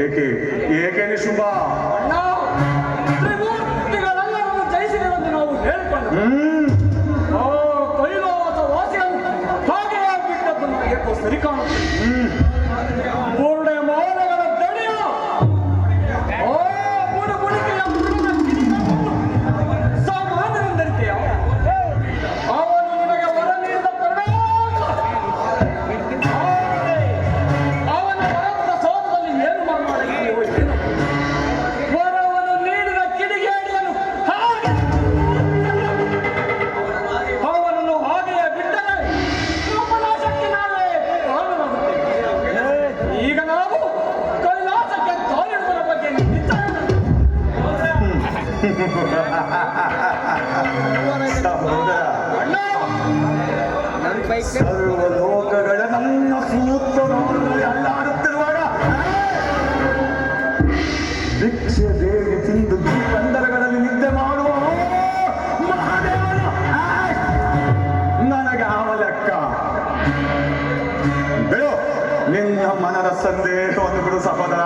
ಏಕೆ ಏಕೆ ನಿಶುಂಭ? ತ್ರಿಮೂರ್ತಿಗಳೆಲ್ಲರನ್ನು ಜಯಿಸಿದೆವೆಂದು ನಾವು ಹೇಳಿಕೊಂಡು ಕೈಲಾಸ ವಾಸಿಯನ್ನು ಹಾಗೆ ಬಿಟ್ಟದ್ದು ನನಗೆ ಸರಿ ಕಾಣುತ್ತೆ. ಬುರುಡೆ ಮೌನಗಳ ದಣಿಯ ಬುಡುಬುಡಿಕೆಯ ಸಾಮಾನ್ಯರೆಂದರಿಕೆಯ ಅವನು ನಿನಗೆ ವರ ನೀಡಿದ ಅವನ ವರಪ್ರಸಾದದಲ್ಲಿ ಏನು ಮಾತನಾಡಿದೆಯೋ ಏನು? ವರವನ್ನು ನೀಡಿದ ಕಿಡಿಗೇಡಿಯನ್ನು ಹಾಗೆ ಅವನನ್ನು ಹಾಗೆಯೇ ಬಿಟ್ಟರೆ ನಮ್ಮ ನಾಶಕ್ಕೆ ನಾವೇ ಕಾರಣವಾಗುತ್ತೇವೆ. ಈಗ ನಾವು ಕೈಲಾಸಕ್ಕೆ ಕಾಲಿಡುವುದರ ಬಗ್ಗೆ ಸರ್ವ ಲೋಕಗಳ ನನ್ನ ಸೂತ್ರದಲ್ಲಿ ಅಲ್ಲಾಡುತ್ತಿರುವಾಗ ಭಿಕ್ಷೆ ದೇವಿ ತಿಂದು ಬಂದರಗಳಲ್ಲಿ ನಿದ್ದೆ ಮಾಡುವ ಮಹಾದೇವನು ನನಗೆ ಆವ ಲೆಕ್ಕ. ಬಿಡು ನಿನ್ನ ಮನದ ಸಂದೇಹವನ್ನು ಬಿಡು ಸಹೋದರ.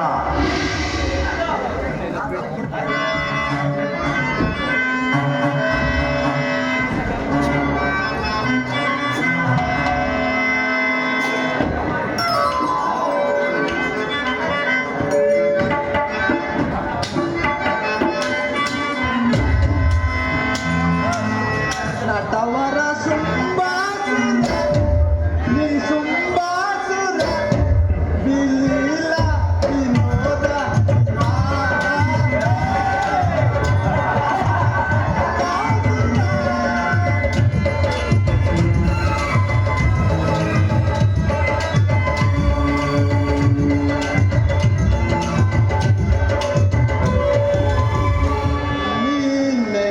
ನಟವರ ಸುಂಬಾಸುರ ನೀ ಸುಂಬಾಸುರ ವಿಲೀಲ ವಿನೋದ ನಿನ್ನೆ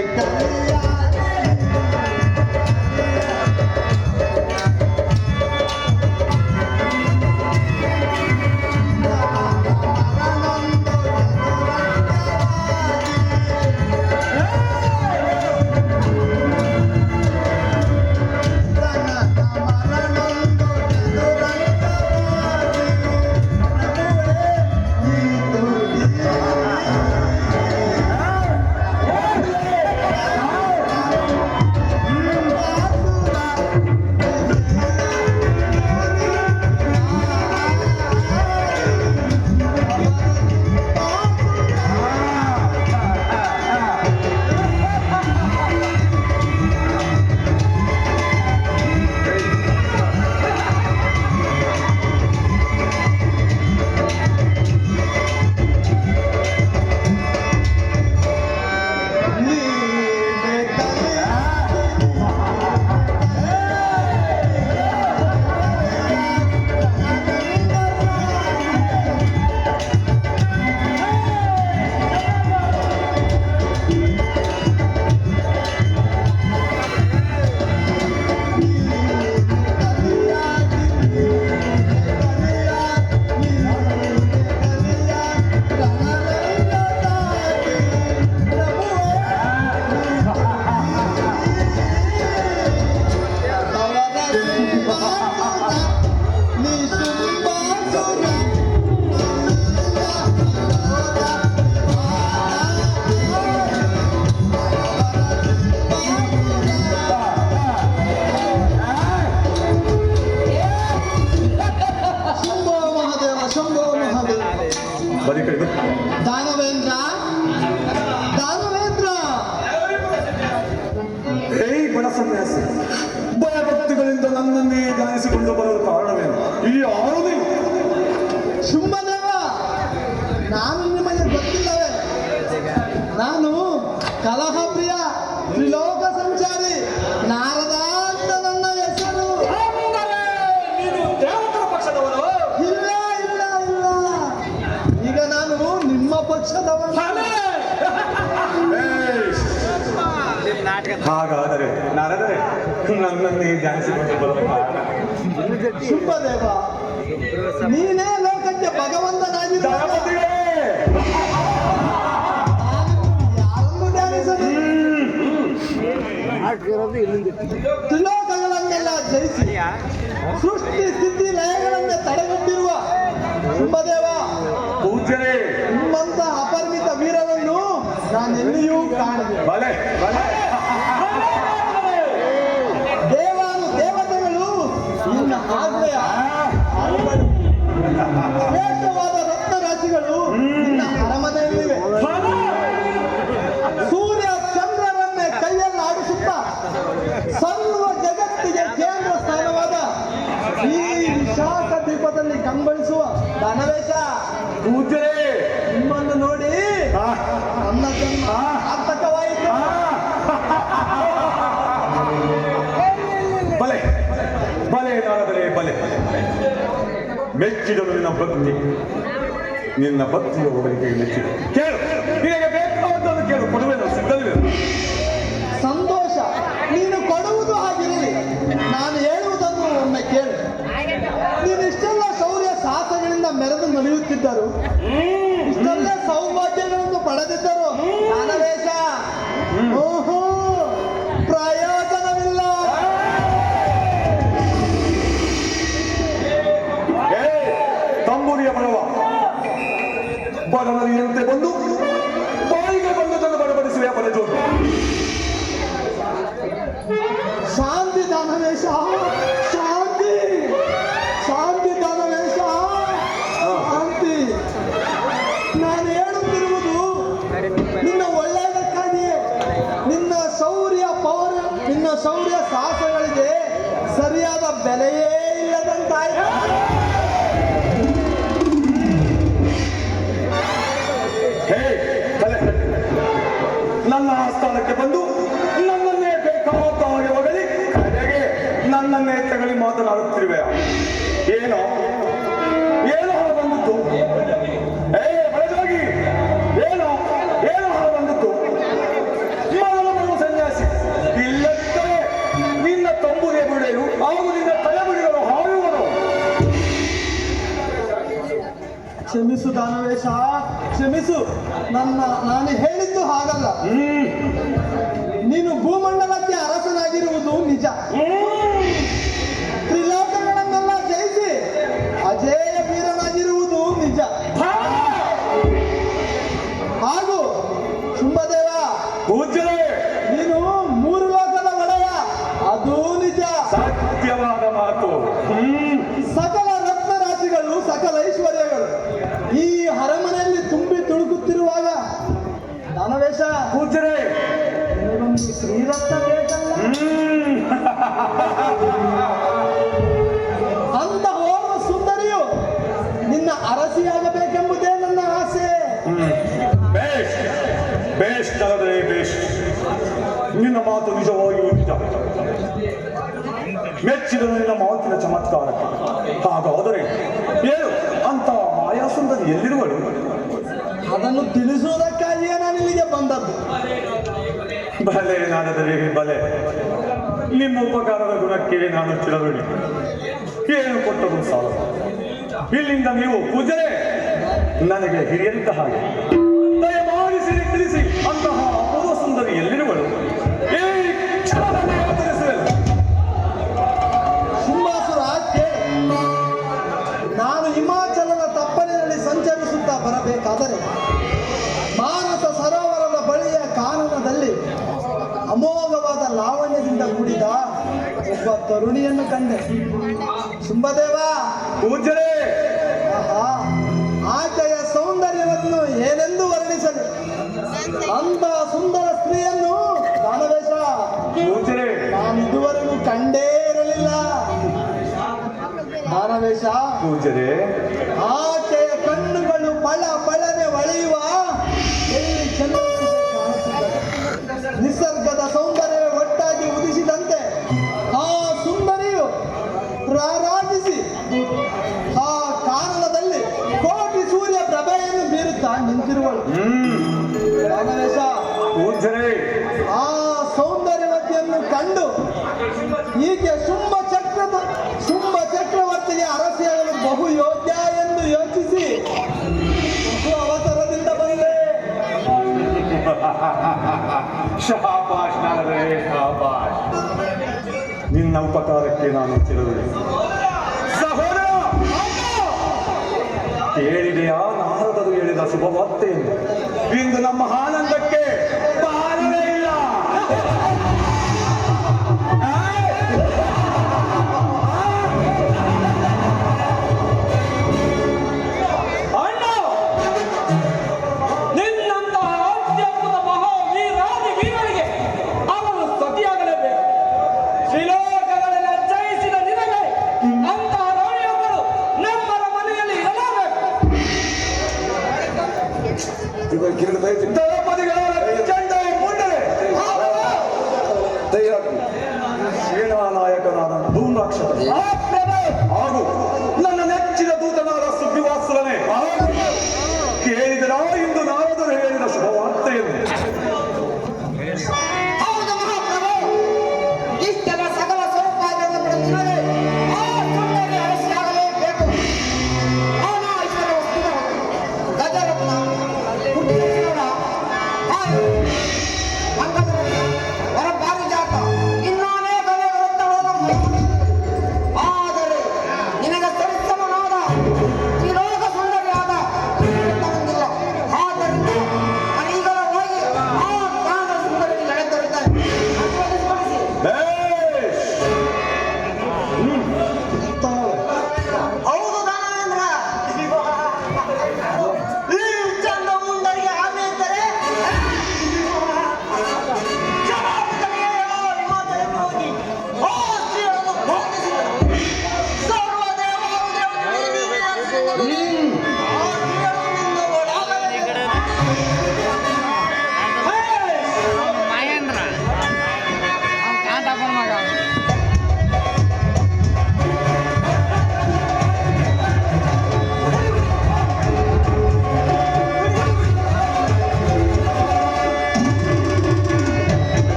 ದಾನವೇಂದ್ರ ದಾನವೇಂದ್ರ ಸನ್ಯಾಸಿ ಭಯಭಕ್ತಿಗಳಿಂದ ನನ್ನನ್ನೇ ಧ್ಯಾನಿಸಿಕೊಂಡು ಬರಲು ಕಾರಣವೇನು? ಈ ಆರುದೇ ಶುಂಭದೇವ, ನಾನು ನಿಮಗೆ ಗೊತ್ತಿಲ್ಲವೇ? ನಾನು ಕಲಹಪ್ರಿಯ ತ್ರಿಲೋಕ ಸಂಚಾರಿ ನಾರದ ಅಂತ ನನ್ನ ಹೆಸರು. ಇಲ್ಲ ಇಲ್ಲ ಇಲ್ಲ, ಈಗ ನಾನು ನಿಮ್ಮ ಪಕ್ಷದವನು. ಹಾಗಾದರೆ ನಾರದರೆ ನನ್ನನ್ನೇ ಧ್ಯಾನಿಸಿಕೊಂಡು ಬರಲು ಕಾರಣ? ಶುಂಭದೇವ, ನೀನೇ ಲೋಕಕ್ಕೆ ಭಗವಂತನಾಗಿರುವಾಗ ಯಾರನ್ನು ಧ್ಯಾನಿಸಲು? ತ್ರಿಲೋಕಗಳನ್ನೆಲ್ಲ ಜಯಿಸಿ ಸೃಷ್ಟಿ ಸ್ಥಿತಿ ಲಯಗಳನ್ನೇ ತಡೆಗಟ್ಟಿರುವ ಶುಂಭದೇವ, ಪೂಜ್ಯರೇ ಪೂಜ್ಯರೇ ನಿಮ್ಮಂತ ಅಪರಿಮಿತ ವೀರರನ್ನು ನಾನೆಲ್ಲಿಯೂ ಕಾಣದೆ. ಬಲೆ ಬಲೆ ದೇವಾನು ದೇವತೆಗಳು ನಿನ್ನ ಆಜ್ಞೆಯ ಆಳುಗಳು. ಶ್ರೇಷ್ಠವಾದ ರತ್ನರಾಶಿಗಳು ನಿನ್ನ ಅರಮನೆಯಲ್ಲಿವೆ. ಸೂರ್ಯ ಚಂದ್ರರನ್ನೇ ಕೈಯಲ್ಲಿ ಆಡಿಸುತ್ತಾ ಸರ್ವ ಜಗತ್ತಿಗೆ ಕೇಂದ್ರ ಸ್ಥಾನವಾದ ಈ ವಿಶಾಖ ದ್ವೀಪದಲ್ಲಿ ಕಂಗೊಳಿಸುವ ದಾನವೇಶ ಪೂಜ್ಯರೇ ನಿಮ್ಮನ್ನು ನೋಡಿ ನನ್ನ ಜನ್ಮ ಸಾರ್ಥಕವಾಯಿತು. ಬಲೆ ಬಲೆ ನಾರದರೆ ಬಲೆ ಮೆಚ್ಚಿದನು ನಿನ್ನ ಭಕ್ತಿಯ ಒಬ್ಬರಿಗೆ ಮೆಚ್ಚಿದೆ. ಕೇಳು, ನಿನಗೆ ಬೇಕಾದನ್ನು ಕೇಳು, ಕೊಡುವೆನು, ಸಿದ್ಧವಿದೆ. ಸಂತೋಷ. ನೀನು ಕೊಡುವುದು ಹಾಗಿರಲಿ, ನಾನು ಹೇಳುವುದನ್ನು ಒಮ್ಮೆ ಕೇಳು. ನೀನು ಇಷ್ಟೆಲ್ಲ ಶೌರ್ಯ ಸಾಹಸಗಳಿಂದ ಮೆರೆದು ನಡೆಯುತ್ತಿದ್ದರು, ಇಷ್ಟೆಲ್ಲ ಸೌಭಾಗ್ಯಗಳನ್ನು ಪಡೆದಿದ್ದರು, ದಾನವೇಶ ಓಹೋ ಪ್ರಯೋಜನವಿಲ್ಲ. ತಂಬೂರಿಯ ಬಡವ ಬಡವರಿಯಂತೆ ಬಂದು ಬಾಯಿಗೆ ಬಂದದನ್ನು ಬಡಬಡಿಸುವ ಬಡಜೋದು. ಶಾಂತಿ ದಾನವೇಶ, ಶಾಂತಿ ಶಾಂತಿ ದಾನವೇಶ, ಶಾಂತಿ. ನಾನು ಹೇಳುತ್ತಿರುವುದು ನಿನ್ನ ಒಳ್ಳೆಯದಕ್ಕಾಗಿಯೇ. ನಿನ್ನ ಶೌರ್ಯ ಸಾಹಸಗಳಿಗೆ ಸರಿಯಾದ ಬೆಲೆಯೇ ಇಲ್ಲದಂತಾಯ್ತು. ನನ್ನ ಆಸ್ಥಾನಕ್ಕೆ ಬಂದು ನನ್ನನ್ನೇ ಬೇಕಾದ ಹಾಗೆ ಹೊಗಳಿ ಕಡೆಗೆ ನನ್ನನ್ನೇ ತಗಲಿ ಮಾತನಾಡುತ್ತಿರುವೆ. ಏನೋ ಏನೋ ಹೊರ ಬಂದಿತ್ತು. ಬಡಜೋಗಿ ಏನೋ ಏನೋ ಹೊರ ಬಂದಿತ್ತು. ಮೊದಲು ಸನ್ಯಾಸಿ, ಇಲ್ಲದಿದ್ದರೆ ನಿನ್ನ ತಂಬುರಿಯ ಬಿಡೆಯು ಹಾಗೂ ನಿನ್ನ ತಲೆಬುಡಿಗಳು ಹಾರುವರು. ಕ್ಷಮಿಸು ದಾನವೇಶ, ಕ್ಷಮಿಸು. ನಾನು ಹೇಳಿದ್ದು ಹಾಗಲ್ಲ. ನೀನು ಭೂಮಂಡಲಕ್ಕೆ ಅರಸನಾಗಿರುವುದು ನಿಜ. ತ್ರಿಲೋಕಗಳನ್ನೆಲ್ಲ ಜಯಿಸಿ ಅಜೇಯ ವೀರನಾಗಿರುವುದು ನಿಜ. ಹಾಗೂ ಶುಂಭದೇವ ಪೂಜ್ಯರೇ, ನೀನು 3 ಲೋಕದ ಒಡೆಯ, ಅದೂ ನಿಜ. ಸತ್ಯವಾದ ಮಾತು. ಸಕಲ ರತ್ನರಾಶಿಗಳು, ಸಕಲ ಐಶ್ವರ್ಯಗಳು ಈ ಅರಮನೆಯಲ್ಲಿ ತುಂಬಿ ತುಳುಕುತ್ತಿರುವಾಗ ದಾನವೇಶ ಪೂಜ್ಯರೇ, ನಿನಗೊಂದು ಶ್ರೀರತ್ನ ಬೇಕಲ್ಲ. ಅಂತ ಓರ್ವ ಸುಂದರಿಯು ನಿನ್ನ ಅರಸಿಯಾಗಬೇಕೆಂಬುದೇ ನನ್ನ ಆಸೆ. ಬೇಷ್ ಬೇಷ್ ತರದರೆ ಬೇಷ್. ನಿನ್ನ ಮಾತು ನಿಜವಾಗಿಯೂ ನಿಜ. ಮೆಚ್ಚಿದ ನಿನ್ನ ಮಾತಿನ ಚಮತ್ಕಾರಕ್ಕೆ. ಹಾಗಾದರೆ ಏನು ಅಂತ ಮಾಯಾ ಸುಂದರಿ ಎಲ್ಲಿರುವಳು? ಅದನ್ನು ತಿಳಿಸುವುದಕ್ಕಾಗಿಯೇ ನಾನು ಇಲ್ಲಿಗೆ ಬಂದದ್ದು. ಬಲೆ ನಾನದರೆ ಬಲೆ. ನಿಮ್ಮ ಉಪಕಾರದ ಗುಣಕ್ಕೆ ನಾನು ಚಿರಋಣಿ. ಏನು ಕೊಟ್ಟರು ಸಾಲ. ಇಲ್ಲಿಂದ ನೀವು ಪೂಜೆ ನನಗೆ ಹಿರಿಯರಿದ್ದ ಹಾಗೆ ದಯಮಾಡಿ ತಿಳಿಸಿ ಅಂತಹ ಅಪೂರ್ವ ಸುಂದರಿ ಎಲ್ಲಿರುವಳು? ಶುಂಭಾಸುರ ಕೇಳಿ, ನಾನು ಹಿಮಾಚಲದ ತಪ್ಪಲಿನಲ್ಲಿ ಸಂಚರಿಸುತ್ತಾ ಬರಬೇಕಾದರೆ ಮಾನಸ ಸರೋವರದ ಬಳಿಯ ಕಾನನದಲ್ಲಿ ಅಮೋಘವಾದ ಲಾವಣ್ಯದಿಂದ ಕೂಡಿದ ಒಬ್ಬ ತರುಣಿಯನ್ನು ಕಂಡೆ. ಶುಂಭದೇವ ಪೂಜ್ಯರೇ, ಆಹಾ, ಆಕೆಯ ಸೌಂದರ್ಯವನ್ನು ಏನೆಂದು ವರ್ಣಿಸಲಿ. ಅಂತ ಸುಂದರ ಸ್ತ್ರೀಯನ್ನು ದಾನವೇಶ ಪೂಜ್ಯರೇ, ನಾನು ಇದುವರೆಗೂ ಕಂಡೇ ಇರಲಿಲ್ಲ. ದಾನವೇಶ ಪೂಜ್ಯರೇ, ಆಕೆಯ ಕಣ್ಣುಗಳು ಪಳ ಪಳನೆ ಹೊಳೆಯುವ ಎಲ್ಲಿ ಚಂದ್ರನಂತೆ ಕಾಣುತ್ತಿದ್ದವು. ನಿಸರ್ಗದ ಸೌಂದರ್ಯವೇ ಒಟ್ಟಾಗಿ ಉದಿಸಿದಂತೆ ಆ ಸುಂದರಿಯು ರಾರಾಜಿಸಿ ಆ ಕಾನನದಲ್ಲಿ ಕೋಟಿ ಸೂರ್ಯ ಪ್ರಭೆಯನ್ನು ಬೀರುತ್ತಾ ನಿಂತಿರುವಳು. ದಾನವೇಶ ಪೂಜ್ಯರೇ, ಆ ಸೌಂದರ್ಯವತಿಯನ್ನು ಕಂಡು ಹೀಗೆ ಶುಂಭ ಚಕ್ರವರ್ತಿಗೆ ಅರಸಿಯಾಗಲು ಬಹು ಯೋಗ್ಯ ಎಂದು ಯೋಚಿಸಿ ಬಹು ಅವಸರದಿಂದ ಬಂದೆ. ಶಾಬಾಷ್ ನಾರೇ, ಶಾಬಾಷ್. ನಿನ್ನ ಉಪಕಾರಕ್ಕೆ ನಾನು ಚಿರಋಣಿ. ಸಹೋದರ, ಕೇಳಿದೆಯಾ ನಾರದರು ಹೇಳಿದ ಹೇಳಿದ ಶುಭವಾರ್ತೆ ಇಂದು ನಮ್ಮ ಆನಂದಕ್ಕೆ ಪಾಲನೆ ಇಲ್ಲ. ಅಣ್ಣ, ನಿನ್ನಂತಹ ಅತ್ಯದ್ಭುತ ಮಹಾವೀರಾದಿ ವೀರರಿಗೆ ಅವನು ಸತಿಯಾಗಲೇಬೇಕು. ಶ್ರೀಲೋಕಗಳನ್ನು ಜಯಿಸಿದ ನಿನಗೆ ಅಂತಹ ರಾಣಿಯೊಬ್ಬಳು ನಮ್ಮರ ಮನೆಯಲ್ಲಿ ಇರಲೇಬೇಕು. ದಳಪತಿಗಳ ಚಂಡ ಮುಂಡರೆ ಸೇನಾನಾಯಕನಾದ ಧೂಮ್ರಾಕ್ಷಕ ಹಾಗೂ ನನ್ನ ನೆಚ್ಚಿನ ದೂತನಾದ ಸುಗ್ರೀವಾಸುರನೇ, ಕೇಳಿದರ ಇಂದು ನಾರದರು ಹೇಳಿದ ಶುಭವಾರ್ತೆಯನ್ನು. ಹೌದು ಮಹಾಪ್ರಭು, ಇಷ್ಟೆಲ್ಲ ಸಕಲ ಸೌಭಾಗ್ಯವನ್ನು ಪಡೆದಿರುವರೆ ಆ ಸುಂದರಿ ಅರಸಿಯಾಗಲೇಬೇಕು. ಅವನ ಐಶ್ವರ್ಯ ವಸ್ತುಗಳು ಗಜರತ್ನ, ಪುಟ್ಟಿರತ್ನ, ಹಾಲು, ಅಂಗರತ್ನ, ವರಪಾರಿಜಾತ, ಇನ್ನೂ ಅನೇಕ ರತ್ನಗಳನ್ನು ಆದರೆ ನಿನಗೆ ಸರಿಸಮನಾದ ತ್ರಿಲೋಕ ಸುಂದರಿಯಾದ ಬಂದಿಲ್ಲ. ಆದ್ದರಿಂದ ನಾನೀಗಲೇ ಹೋಗಿ ಆ ಕಾಣದ ಸುಂದರಿ ಎಳೆದೊರೆಯುತ್ತೇನೆ. ಬೇಷ್. ಹೌದು ದಾನವೇಂದ್ರ, ಈ ಚಂದ ಮುಂದರಿಗೆ ಆಮೆ ಇದ್ದರೆ ಹಿಮಾಚಲಕ್ಕೆ ಹೋಗಿ ಆ ಸ್ತ್ರೀಯನ್ನು ಬಂಧಿಸಿ ಸರ್ವ ದೇವರು ದೇವರಿಗೆ ಆ ಸ್ತ್ರೀಯನ್ನು ಓಡಾಡಬೇಕು. ಮಹೇಂದ್ರ ಅವ್ನು ಕಾಂತಾಪನ ಮಗ ಅವ್ನು.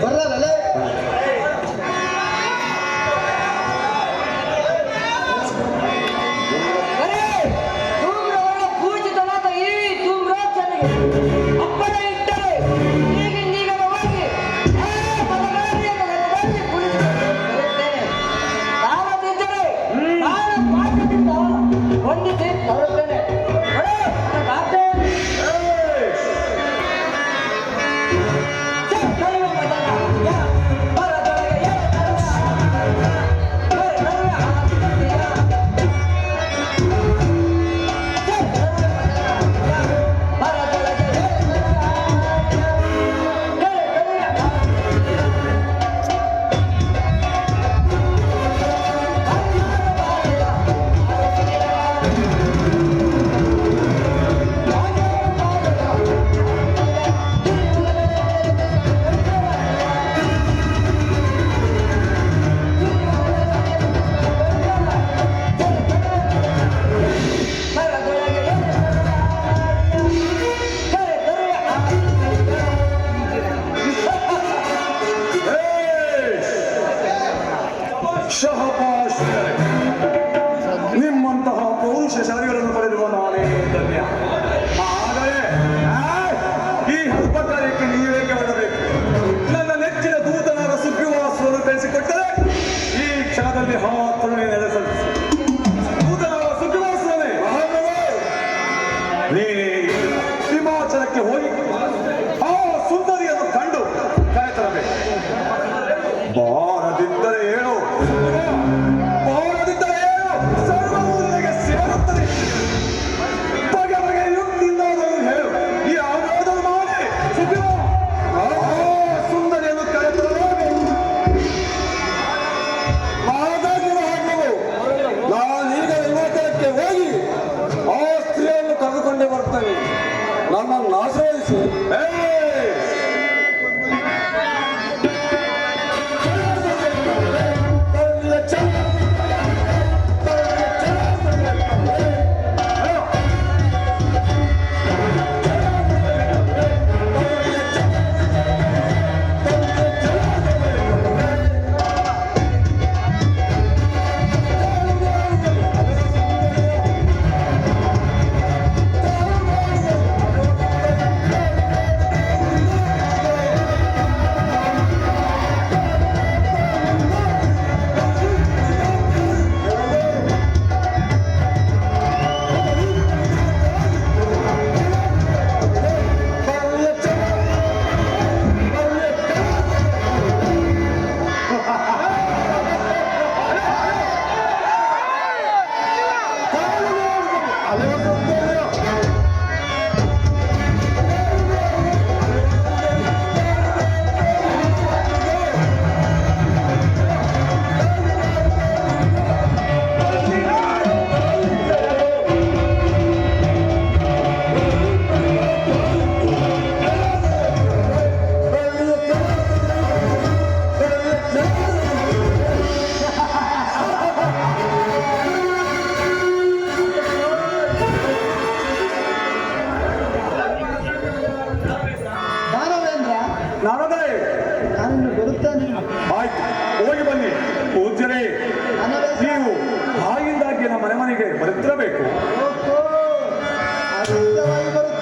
ಬರ್ರಲ್ಲ ಧೂಮ್ರವರ್ಣ ಪೂಜಿತನಾದ ಈ ಧೂಮ್ರಾಕ್ಷನಿಗೆ ಅಪ್ಪಣೆ ಇಟ್ಟರೆ ಈಗಿಂದೀಗಲೇ ಹೋಗಿ ಆ ಬಲಗಾರಿಯನ್ನು ನೆಲದಲ್ಲಿ ಕುಳಿತುಕೊಳ್ಳುತ್ತೇನೆ. ತಾವದಿದ್ದರೆ ನಾನು ಮಾರ್ಗದಿಂದ ಹೊಂದಿಸಿ ತರುತ್ತೇನೆ. ಒಳ್ಳೆ ಮಾತೆ. ದೈವ ಮದನ ಬರದೊಳಗೆ ಶಹಬಾಷ್. ನಿಮ್ಮಂತಹ ಪೌರುಷಶಾಲಿಗಳನ್ನು ಪಡೆದಿರುವ ನಾನೇ ಧನ್ಯ. ಆದರೆ ಈ ಹಬ್ಬ ಕಾರ್ಯಕ್ಕೆ ನೀವೇಕೆ ಬರಬೇಕು? ನನ್ನ ನೆಚ್ಚಿನ ದೂತನಾದ ಸುಗ್ರೀವಾಸುರನ್ನು ಕಳಿಸಿಕೊಟ್ಟರೆ ಈ ಕ್ಷಣದಲ್ಲಿ ಹಾತೊಳ್ಳಿ ನೆಲೆಸಲು ದೂತನಾದ ಸುಗ್ರೀವಾಸುರನೇ, ನೀನೇ ಹಿಮಾಚಲಕ್ಕೆ ಹೋಗಿ ಆ ಸುಂದರಿಯನ್ನು ಕಂಡು ಕರೆತರಬೇಕು. ಬಾರದಿದ್ದರೆ ಏನು, ಬಾರದಿದ್ದರೆ ಏನು, ಸರ್ವವು ನಿನಗೆ ಸೇರುತ್ತದೆ. ಬಗೆ ಬರುತ್ತಿರಬೇಕು. ಓಹೋ, ಅಗತ್ಯವಾಗಿ ಬರುತ್ತಿದೆ.